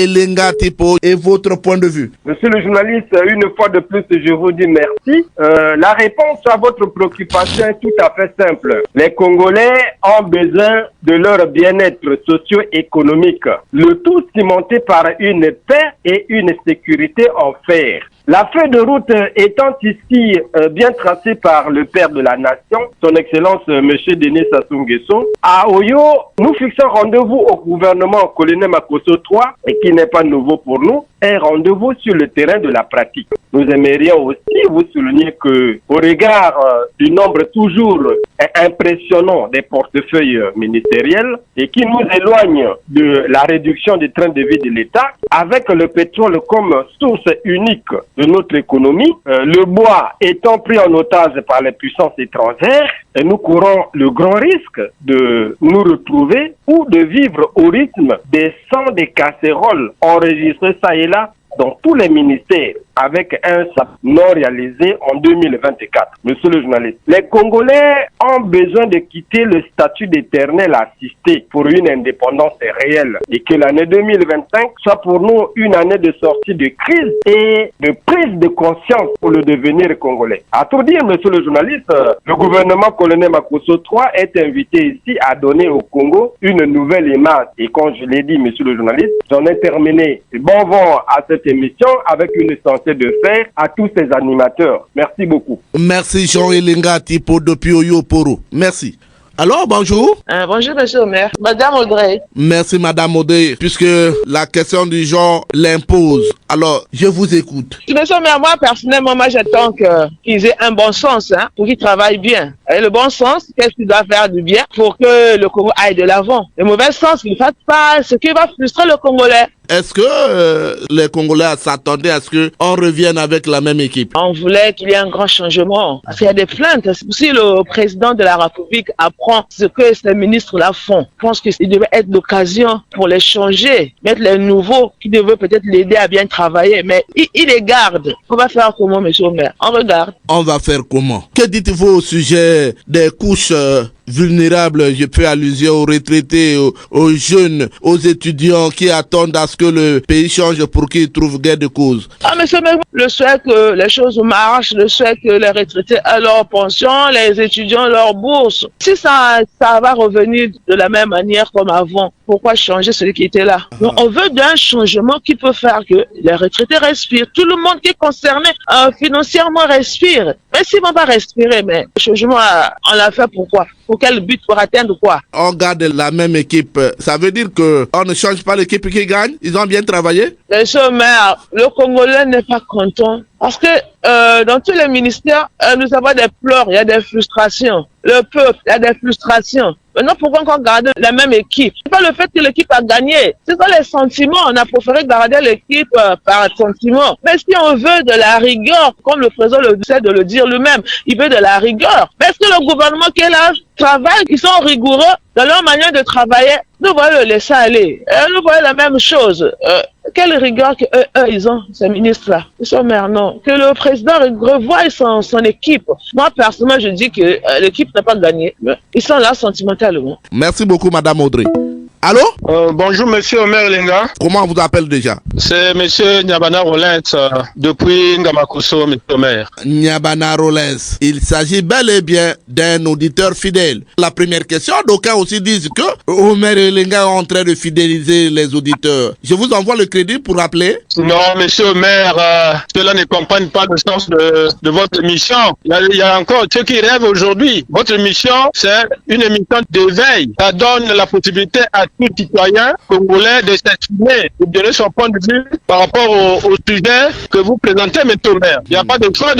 Speaker 2: Lenga Tipo, et votre point de vue?
Speaker 14: Monsieur le journaliste, une fois de plus, je vous dis merci. La réponse à votre préoccupation est tout à fait simple. Les Congolais ont besoin de leur bien-être socio-économique. Le tout cimenté par une paix et une sécurité en fer. La feuille de route étant ici bien tracée par le père de la nation, son excellence monsieur Denis Sassou Nguesso, à Oyo, nous fixons rendez-vous au gouvernement colonel Makosso 3, et qui n'est pas nouveau pour nous, un rendez-vous sur le terrain de la pratique. Nous aimerions aussi vous souligner que, au regard du nombre toujours impressionnant des portefeuilles ministériels et qui nous éloigne de la réduction des trains de vie de l'État, avec le pétrole comme source unique de notre économie, le bois étant pris en otage par les puissances étrangères, et nous courons le grand risque de nous retrouver ou de vivre au rythme des sons des casseroles enregistrés ça et là dans tous les ministères avec un SAP non réalisé en 2024. Monsieur le journaliste, les Congolais ont besoin de quitter le statut d'éternel assisté pour une indépendance réelle et que l'année 2025 soit pour nous une année de sortie de crise et de prise de conscience pour le devenir congolais. À tout dire, monsieur le journaliste, le gouvernement colonel Makosso III est invité ici à donner au Congo une nouvelle image. Et comme je l'ai dit, monsieur le journaliste, j'en ai terminé. Bon vent à cette émission avec une santé de fer à tous ces animateurs. Merci beaucoup.
Speaker 2: Merci Jean Elenga Tipo depuis Oyo Poro. Merci. Alors, bonjour.
Speaker 15: Bonjour, monsieur Omer. Madame Audrey.
Speaker 2: Merci, madame Audrey, puisque la question du genre l'impose. Alors, je vous écoute.
Speaker 15: Monsieur Omer, moi, personnellement, j'attends qu'ils aient un bon sens, pour qu'ils travaillent bien. Et le bon sens, qu'est-ce qu'ils doivent faire du bien pour que le Congo aille de l'avant? Le mauvais sens, qu'ils ne fassent pas ce qui va frustrer le Congolais.
Speaker 2: Est-ce que les Congolais s'attendaient à ce qu'on revienne avec la même équipe?
Speaker 15: On voulait qu'il y ait un grand changement. Parce qu'il y a des plaintes. Si le président de la République apprend ce que ces ministres-là font, je pense qu'il devait être l'occasion pour les changer, mettre les nouveaux qui devaient peut-être l'aider à bien travailler. Mais il les garde. On va faire comment, monsieur le maire? On regarde.
Speaker 2: On va faire comment? Que dites-vous au sujet des couches vulnérables? Je fais allusion aux retraités, aux jeunes, aux étudiants qui attendent à ce que le pays change pour qu'ils trouvent gain de cause.
Speaker 15: Ah, monsieur, le souhait que les choses marchent, le souhait que les retraités aient leur pension, les étudiants leur bourse. Si ça va revenir de la même manière comme avant, pourquoi changer celui qui était là? Donc, on veut d'un changement qui peut faire que les retraités respirent. Tout le monde qui est concerné financièrement respire. Mais s'ils ne vont pas respirer, mais le changement, on l'a fait pourquoi? Pour quel but? Pour atteindre quoi?
Speaker 2: On garde la même équipe. Ça veut dire qu'on ne change pas l'équipe qui gagne? Ils ont bien travaillé?
Speaker 15: Monsieur le maire, le Congolais n'est pas content. Parce que dans tous les ministères, nous avons des pleurs, il y a des frustrations. Le peuple, il y a des frustrations. Maintenant, pourquoi encore garder la même équipe? C'est pas le fait que l'équipe a gagné. C'est pas les sentiments. On a préféré garder l'équipe par sentiment. Mais si on veut de la rigueur, comme le président essaie de le dire lui-même, il veut de la rigueur. Mais est-ce que le gouvernement qui est là travaille? Ils sont rigoureux dans leur manière de travailler. Nous voyons le laisser aller. Nous voyons la même chose. Quelle rigueur que eux, ils ont, ces ministres-là? Ils sont maires, non. Que le président revoie son équipe. Moi, personnellement, je dis que l'équipe n'a pas gagné. Ils sont là sentimentalement.
Speaker 2: Merci beaucoup, madame Audrey. Allô?
Speaker 9: Bonjour, monsieur Omer Lenga.
Speaker 2: Comment on vous appelle déjà?
Speaker 9: C'est monsieur Nyabana Rollins, depuis Ngamakosso, monsieur Omer.
Speaker 2: Nyabana Rollins. Il s'agit bel et bien d'un auditeur fidèle. La première question, d'aucuns aussi disent que Omer Lenga est en train de fidéliser les auditeurs. Je vous envoie le crédit pour rappeler.
Speaker 9: Non, monsieur Omer, cela ne comprennent pas le sens de votre mission. Il y a encore ceux qui rêvent aujourd'hui. Votre mission, c'est une émission d'éveil. Ça donne la possibilité à tout citoyen congolais de s'exprimer, de donner son point de vue par rapport au sujet que vous présentez, M. Omer. Il n'y a pas de choix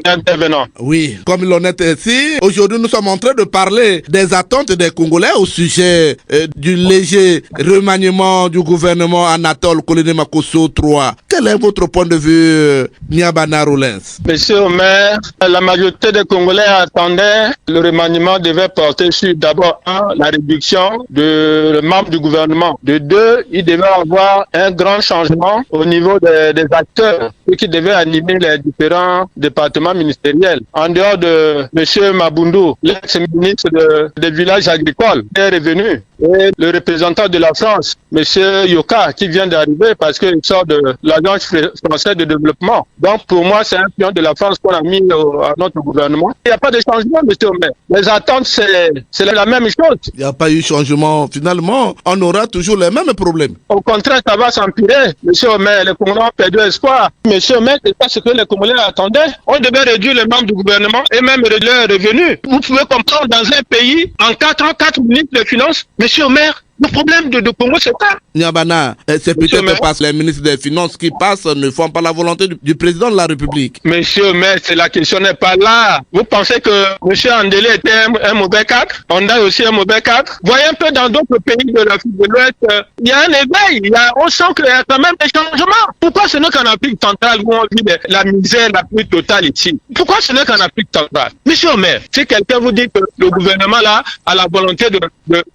Speaker 9: d'intervenant.
Speaker 2: Oui, comme il en est ainsi, aujourd'hui nous sommes en train de parler des attentes des Congolais au sujet du léger remaniement du gouvernement Anatole Colonel Makosso III. Quel est votre point de vue, Nyabana Rollins?
Speaker 9: Monsieur Omer, la majorité des Congolais attendaient le remaniement devait porter sur d'abord la réduction de membres du gouvernement. De deux, il devait avoir un grand changement au niveau des acteurs qui devaient animer les différents départements ministériels. En dehors de M. Mabundu, l'ex-ministre des villages agricoles, est revenu. Et le représentant de la France, M. Yoka, qui vient d'arriver parce qu'il sort de l'Agence française de développement. Donc pour moi, c'est un pion de la France qu'on a mis à notre gouvernement. Il n'y a pas de changement, M. Omer. Les attentes, c'est la même chose.
Speaker 2: Il n'y a pas eu changement. Finalement, on aura toujours les mêmes problèmes.
Speaker 9: Au contraire, ça va s'empirer. M. Omer, les Congolais ont perdu espoir. M. Omer, c'est pas ce que les Congolais attendaient. On devait réduire les membres du gouvernement et même réduire leurs revenus. Vous pouvez comprendre, dans un pays, en 4 ans, 4 ministres des Finances, M. Omer, le problème de Congo, c'est quoi?
Speaker 2: Nyabana, c'est peut-être parce que les ministres des Finances qui passent ne font pas la volonté du président de la République.
Speaker 9: Monsieur Maire, la question n'est pas là. Vous pensez que M. Andélé était un mauvais cadre? On a aussi un mauvais cadre. Voyez un peu dans d'autres pays de l'Afrique de l'Ouest, il y a un éveil. On sent qu'il y a quand même des changements. Pourquoi ce n'est qu'en Afrique centrale où on vit la misère la plus totale ici? Pourquoi ce n'est qu'en Afrique centrale? Monsieur Maire, si quelqu'un vous dit que le gouvernement là a la volonté de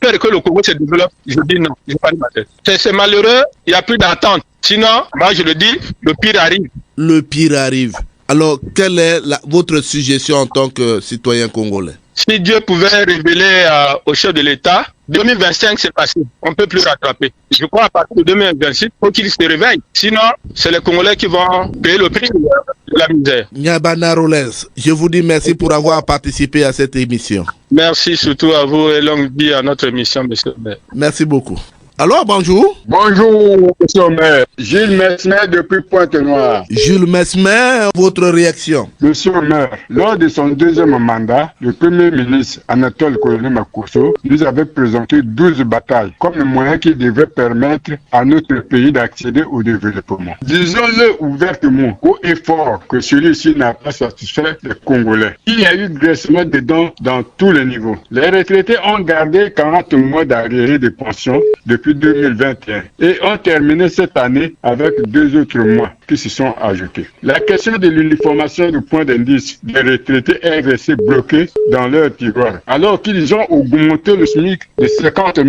Speaker 9: faire que le Congo se développe, je dis non, je n'ai pas de ma tête. C'est malheureux, il n'y a plus d'attente. Sinon, moi je le dis, le pire arrive.
Speaker 2: Le pire arrive. Alors, quelle est votre suggestion en tant que citoyen congolais?
Speaker 9: Si Dieu pouvait révéler au chef de l'État, 2025 c'est passé, on ne peut plus rattraper. Je crois à partir de 2026, il faut qu'il se réveille. Sinon, c'est les Congolais qui vont payer le prix de la misère.
Speaker 2: Nyabana Rolens, je vous dis merci pour avoir participé à cette émission.
Speaker 9: Merci surtout à vous et longue vie à notre émission, monsieur le maire.
Speaker 2: Merci beaucoup. Alors, bonjour.
Speaker 16: Bonjour, monsieur le maire. Gilles Mesmer depuis Pointe-Noire.
Speaker 2: Jules Mesmer, votre réaction?
Speaker 16: Monsieur le maire, lors de son deuxième mandat, le premier ministre Anatole Kouliné Makosso nous avait présenté 12 batailles comme moyen qui devait permettre à notre pays d'accéder au développement. Disons-le ouvertement, haut et fort, que celui-ci n'a pas satisfait les Congolais. Il y a eu graissement de dents dans tous les niveaux. Les retraités ont gardé 40 mois d'arriérés de pension depuis 2021 et ont terminé cette année avec 2 autres mois qui se sont ajoutés. La question de l'uniformation du point d'indice des retraités est restée bloquée dans leur tiroir, alors qu'ils ont augmenté le SMIC de 50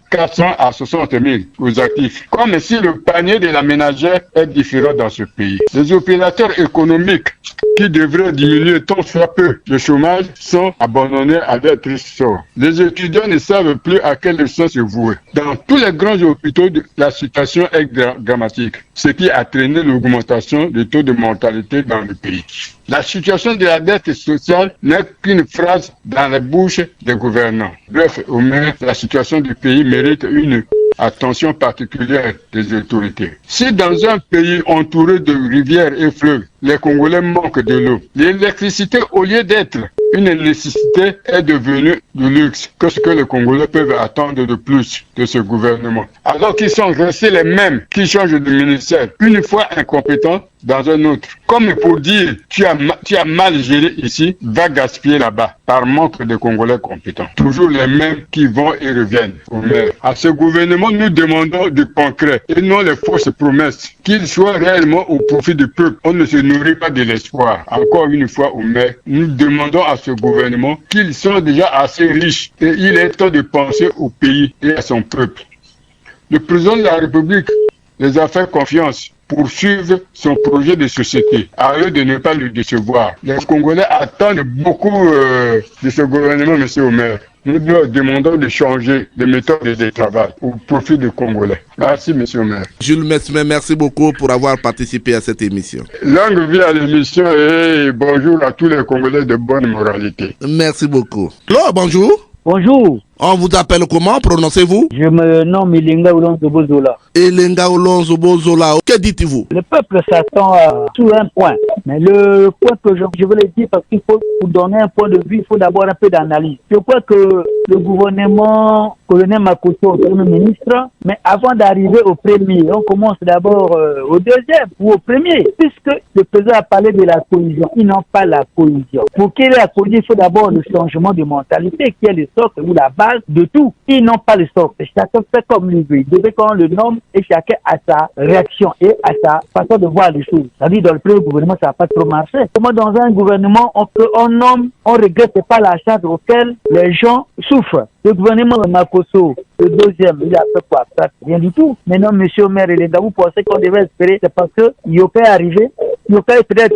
Speaker 16: 400 à 60 000 aux actifs, comme si le panier de la ménagère est différent dans ce pays. Les opérateurs économiques qui devraient diminuer tant soit peu le chômage sont abandonnés à leur triste sort. Les étudiants ne savent plus à quelle leçon se vouer. Dans tous les grands hôpitaux, la situation est dramatique, ce qui a traîné l'augmentation du taux de mortalité dans le pays. La situation de la dette sociale n'est qu'une phrase dans la bouche des gouvernants. Bref, au moins, la situation du pays mérite une attention particulière des autorités. Si dans un pays entouré de rivières et fleuves, les Congolais manquent de l'eau, l'électricité, au lieu d'être une nécessité, est devenue du luxe. Qu'est-ce que les Congolais peuvent attendre de plus de ce gouvernement? Alors qu'ils sont restés les mêmes qui changent de ministère, une fois incompétents dans un autre. Comme pour dire, tu as mal géré ici, va gaspiller là-bas, par manque de Congolais compétents. Toujours les mêmes qui vont et reviennent au maire. À ce gouvernement, nous demandons du concret et non les fausses promesses. Qu'il soit réellement au profit du peuple. On ne se nourrit pas de l'espoir. Encore une fois au maire, nous demandons à ce gouvernement qu'ils sont déjà assez riches et il est temps de penser au pays et à son peuple. Le président de la République les a fait confiance pour suivre son projet de société, à eux de ne pas le décevoir. Les Congolais attendent beaucoup de ce gouvernement, monsieur le maire. Nous leur demandons de changer de méthode de travail au profit des Congolais. Merci, monsieur le maire.
Speaker 2: Jules Mesmer, merci beaucoup pour avoir participé à cette émission.
Speaker 16: Longue vie à l'émission et bonjour à tous les Congolais de bonne moralité.
Speaker 2: Merci beaucoup. Claude, bonjour.
Speaker 17: Bonjour.
Speaker 2: On vous appelle comment? Prononcez-vous?
Speaker 17: Je me nomme Elenga Olonzo Bozola.
Speaker 2: Elenga Olonzo Bozola, que dites-vous?
Speaker 17: Le peuple s'attend sur un point. Mais le point que je voulais dire, parce qu'il faut, pour donner un point de vue, il faut d'abord un peu d'analyse. Je crois que le gouvernement colonel Makosso, au premier ministre, mais avant d'arriver au premier, on commence d'abord au deuxième ou au premier, puisque le président a parlé de la cohésion. Ils n'ont pas la cohésion. Pour qu'il y ait la cohésion, il faut d'abord le changement de mentalité, qui est le socle ou la base de tout. Ils n'ont pas le socle. Chacun fait comme lui veut. Il devait qu'on le nomme et chacun a sa réaction et a sa façon de voir les choses. C'est-à-dire, dans le premier gouvernement, ça n'a pas trop marché. Comment dans un gouvernement, on nomme, on regrette pas la charge auquel les gens souffrent. Le gouvernement de Makosso, le deuxième, il a fait quoi? Rien du tout. Maintenant, monsieur le maire, les gars, vous pensez qu'on devait espérer, c'est parce que Yoka est arrivé. Yoka est peut-être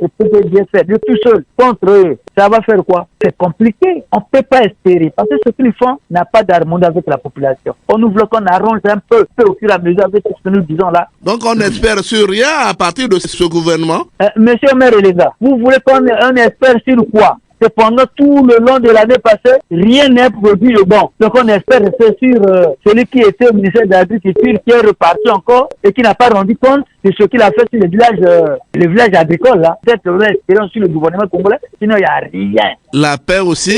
Speaker 17: bien fait, de tout seul, contre eux. Ça va faire quoi? C'est compliqué. On ne peut pas espérer. Parce que ce qu'ils font n'a pas d'harmonie avec la population. On nous veut qu'on arrange un peu au fur et à mesure avec ce que nous disons là.
Speaker 2: Donc on n'espère sur rien à partir de ce gouvernement?
Speaker 17: Monsieur le maire et les gars, vous voulez qu'on espère sur quoi? Cependant, tout le long de l'année passée, rien n'est produit de bon. Donc on espère rester sur celui qui était au ministère de l'Agriculture, qui est reparti encore et qui n'a pas rendu compte de ce qu'il a fait sur les villages agricoles. Là. Peut-être qu'on a espéré sur le gouvernement congolais, sinon il n'y a rien.
Speaker 2: La paix aussi,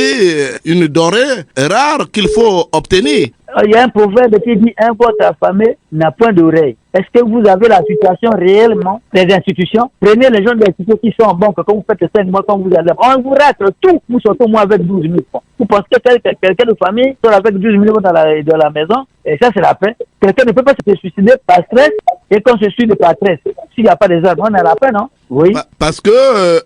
Speaker 2: une denrée rare qu'il faut obtenir.
Speaker 17: Il y a un proverbe qui dit « Un vote affamé n'a point d'oreille ». Est-ce que vous avez la situation réellement des institutions? Prenez les gens des institutions qui sont en banque, quand vous faites les 5 mois, quand vous allez, on vous rate tout, vous sortez au moins avec 12 000 francs. Vous pensez que quelqu'un de famille sort avec 12 000 francs dans la maison, et ça c'est la paix. Quelqu'un ne peut pas se suicider par stress, et quand se suicide par stress, s'il n'y a pas des armes, on a la paix, non? Oui.
Speaker 2: Parce que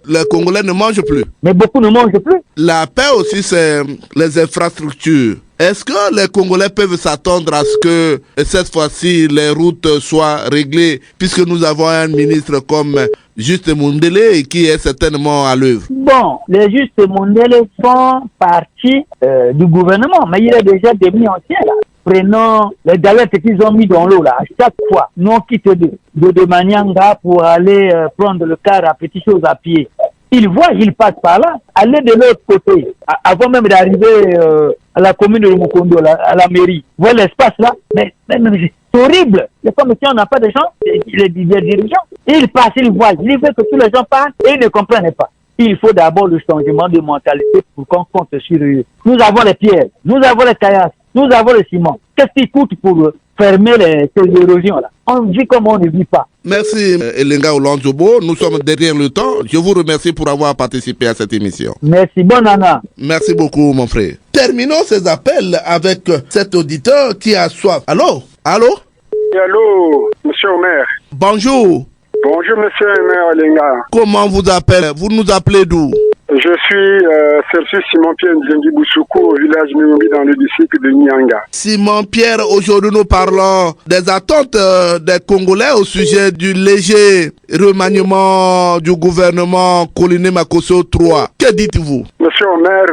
Speaker 2: les Congolais ne mangent plus.
Speaker 17: Mais beaucoup ne mangent plus.
Speaker 2: La paix aussi, c'est les infrastructures. est-ce que les Congolais peuvent s'attendre à ce que cette fois-ci les routes soient réglées, puisque nous avons un ministre comme Juste Mundele qui est certainement à l'œuvre?
Speaker 17: Bon, les Juste Mundele font partie du gouvernement, mais il y a déjà des mis anciens là. Prenons les galettes qu'ils ont mis dans l'eau là, à chaque fois, nous on quitte de Manianga pour aller prendre le car à petites choses à pied. Ils voient, ils passent par là, aller de l'autre côté, avant même d'arriver à la commune de Mukondo, à la mairie. Voir l'espace là, mais c'est horrible. C'est comme si on n'a pas de gens, les dirigeants. Ils passent, ils voient, ils veulent que tous les gens passent et ils ne comprennent pas. Il faut d'abord le changement de mentalité pour qu'on compte sur eux. Nous avons les pierres, nous avons les caillasses, nous avons le ciment. Qu'est-ce qui coûte pour fermer ces érosions-là? On vit comme on ne vit pas.
Speaker 2: Merci Elenga Olandjobo, nous sommes derrière le temps. Je vous remercie pour avoir participé à cette émission.
Speaker 17: Merci, bonne année.
Speaker 2: Merci beaucoup mon frère. Terminons ces appels avec cet auditeur qui a soif. Allô? Allô?
Speaker 18: Allô, monsieur Omer.
Speaker 2: Bonjour.
Speaker 18: Bonjour monsieur Omer Elenga.
Speaker 2: Comment vous appelez? Vous nous appelez d'où?
Speaker 18: Je suis Serge Simon-Pierre Nzengi Boussoukou au village Mimbi dans le district de Nyanga.
Speaker 2: Simon-Pierre, aujourd'hui nous parlons des attentes des Congolais au sujet du léger remaniement du gouvernement Koliné Makosso 3. Que dites-vous?
Speaker 18: Monsieur Omer,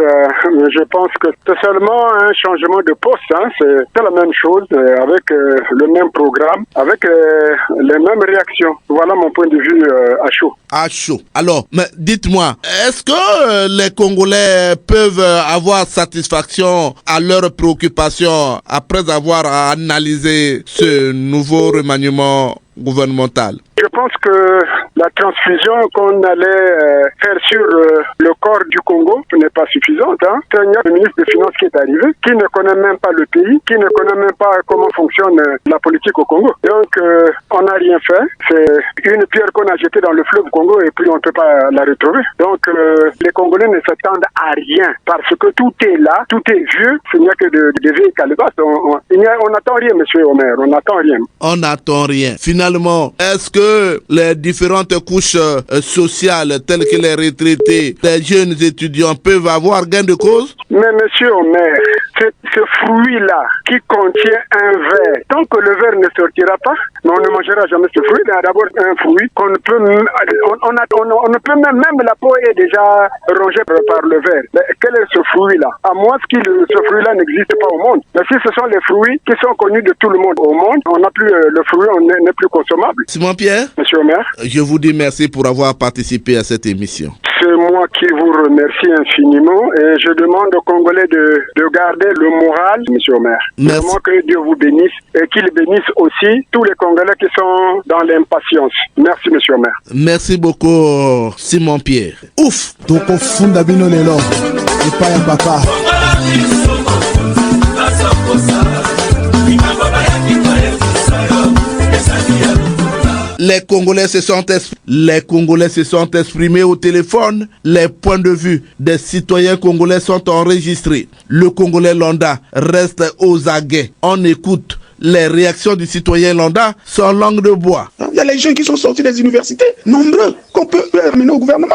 Speaker 18: je pense que c'est seulement un changement de poste. Hein. C'est la même chose, avec le même programme, avec les mêmes réactions. Voilà mon point de vue à chaud.
Speaker 2: À chaud. Alors, mais dites-moi, est-ce que les Congolais peuvent avoir satisfaction à leurs préoccupations après avoir analysé ce nouveau remaniement gouvernemental?
Speaker 18: Je pense que la transfusion qu'on allait faire sur le corps du Congo n'est pas suffisante. Hein. C'est un ministre des Finances qui est arrivé, qui ne connaît même pas le pays, qui ne connaît même pas comment fonctionne la politique au Congo. Donc, on n'a rien fait. C'est une pierre qu'on a jetée dans le fleuve Congo et puis on ne peut pas la retrouver. Donc, les Congolais ne s'attendent à rien parce que tout est là, tout est vieux. Il n'y a que des vieilles calebasses. On n'attend rien, monsieur Omer. On n'attend rien.
Speaker 2: On n'attend rien. Finalement, est-ce que les différentes couches sociales, telles que les retraités, les jeunes étudiants, peuvent avoir gain de cause?
Speaker 18: Mais monsieur Omer, ce fruit-là qui contient un verre, tant que le verre ne sortira pas, on ne mangera jamais ce fruit. Il y a d'abord un fruit qu'on ne peut, on ne peut même la peau est déjà rongée par le verre. Mais quel est ce fruit-là? À moins que ce fruit-là n'existe pas au monde. Mais si ce sont les fruits qui sont connus de tout le monde au monde, on n'a plus le fruit, on n'est plus consommable.
Speaker 2: Simon-Pierre,
Speaker 18: monsieur Omer,
Speaker 2: je vous dis merci pour avoir participé à cette émission.
Speaker 18: C'est moi qui vous remercie infiniment et je demande aux Congolais de garder le moral, monsieur Omer.
Speaker 2: Merci.
Speaker 18: Vraiment que Dieu vous bénisse et qu'il bénisse aussi tous les Congolais qui sont dans l'impatience. Merci, monsieur Omer.
Speaker 2: Merci beaucoup, Simon-Pierre. Ouf!
Speaker 19: Toko funda bino lelo, epa ya papa.
Speaker 2: Les Congolais se sont exprimés au téléphone. Les points de vue des citoyens congolais sont enregistrés. Le Congolais lambda reste aux aguets. On écoute les réactions du citoyen lambda sans langue de bois.
Speaker 20: Il y a les jeunes qui sont sortis des universités, nombreux, qu'on peut ramener au gouvernement.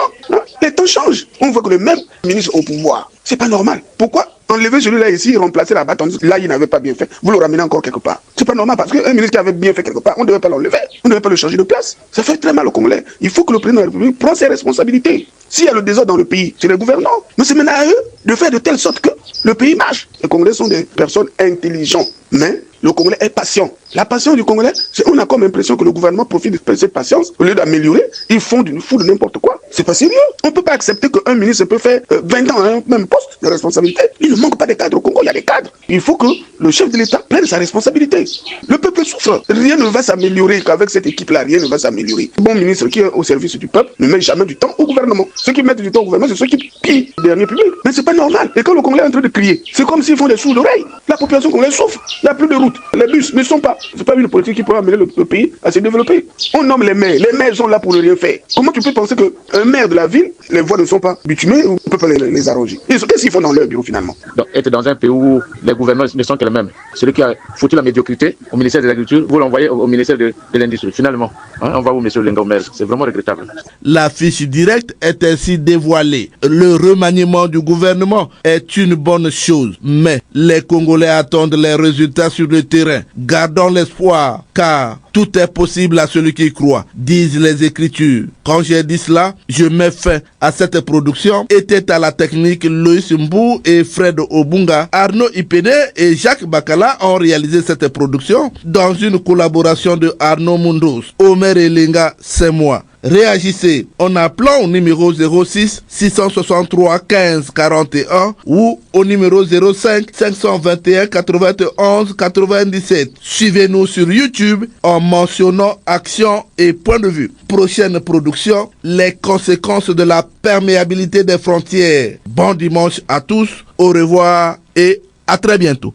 Speaker 20: Les temps changent. On voit que le même ministre au pouvoir. C'est pas normal. Pourquoi enlever celui-là ici, remplacer la bâtonne, là il n'avait pas bien fait, vous le ramenez encore quelque part. C'est pas normal parce qu'un ministre qui avait bien fait quelque part, on ne devait pas l'enlever, on ne devait pas le changer de place. Ça fait très mal aux Congolais. Il faut que le président de la République prenne ses responsabilités. S'il y a le désordre dans le pays, c'est les gouvernants. Mais c'est maintenant à eux de faire de telle sorte que le pays marche. Les Congolais sont des personnes intelligentes, mais le Congolais est patient. La patience du Congolais, c'est on a comme l'impression que le gouvernement profite de cette patience. Au lieu d'améliorer, ils font de n'importe quoi. C'est pas sérieux. On ne peut pas accepter qu'un ministre peut faire 20 ans à un même poste de responsabilité. Il ne manque pas de cadres au Congo, il y a des cadres. Il faut que le chef de l'État prenne sa responsabilité. Le peuple souffre. Rien ne va s'améliorer qu'avec cette équipe-là, rien ne va s'améliorer. Le bon ministre qui est au service du peuple ne met jamais du temps au gouvernement. Ceux qui mettent du temps au gouvernement, c'est ceux qui pillent le dernier public. Mais c'est pas normal. Et quand le Congolais est en train de crier, c'est comme s'ils font des sourds d'oreilles. La population congolaise souffre. Il n'y a plus de route. routes, les bus ne sont pas. C'est pas une politique qui pourra amener le pays à se développer. On nomme les maires. Les maires sont là pour ne rien faire. Comment tu peux penser qu'un maire de la ville, les voies ne sont pas bitumées, on ne peut pas les arranger? Qu'est-ce qu'ils font dans leur bureau finalement?
Speaker 21: Donc, être dans un pays où les gouvernants ne sont que les mêmes. Celui qui a foutu la médiocrité au ministère de l'Agriculture, vous l'envoyez au ministère de l'Industrie. Finalement, on va où M. Lengomel. C'est vraiment regrettable.
Speaker 2: La fiche directe est ainsi dévoilée. Le remaniement du gouvernement est une bonne chose, mais les Congolais attendent les résultats sur le terrain. Gardons l'espoir, car tout est possible à celui qui croit, disent les Écritures. Quand j'ai dit cela, je mets fin à cette production. Était à la technique Loïs Mbou et Fred Obunga. Arnaud Ipene et Jacques Bakala ont réalisé cette production dans une collaboration de Arnaud Mundos. Omer Elenga, c'est moi. Réagissez en appelant au numéro 06 663 15 41 ou au numéro 05 521 91 97. Suivez-nous sur YouTube en mentionnant Action et Point de Vue. Prochaine production, les conséquences de la perméabilité des frontières. Bon dimanche à tous, au revoir et à très bientôt.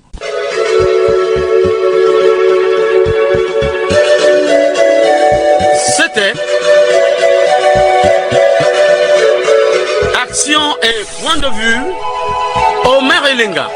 Speaker 1: C'était Action et Point de Vue, Omer Elenga.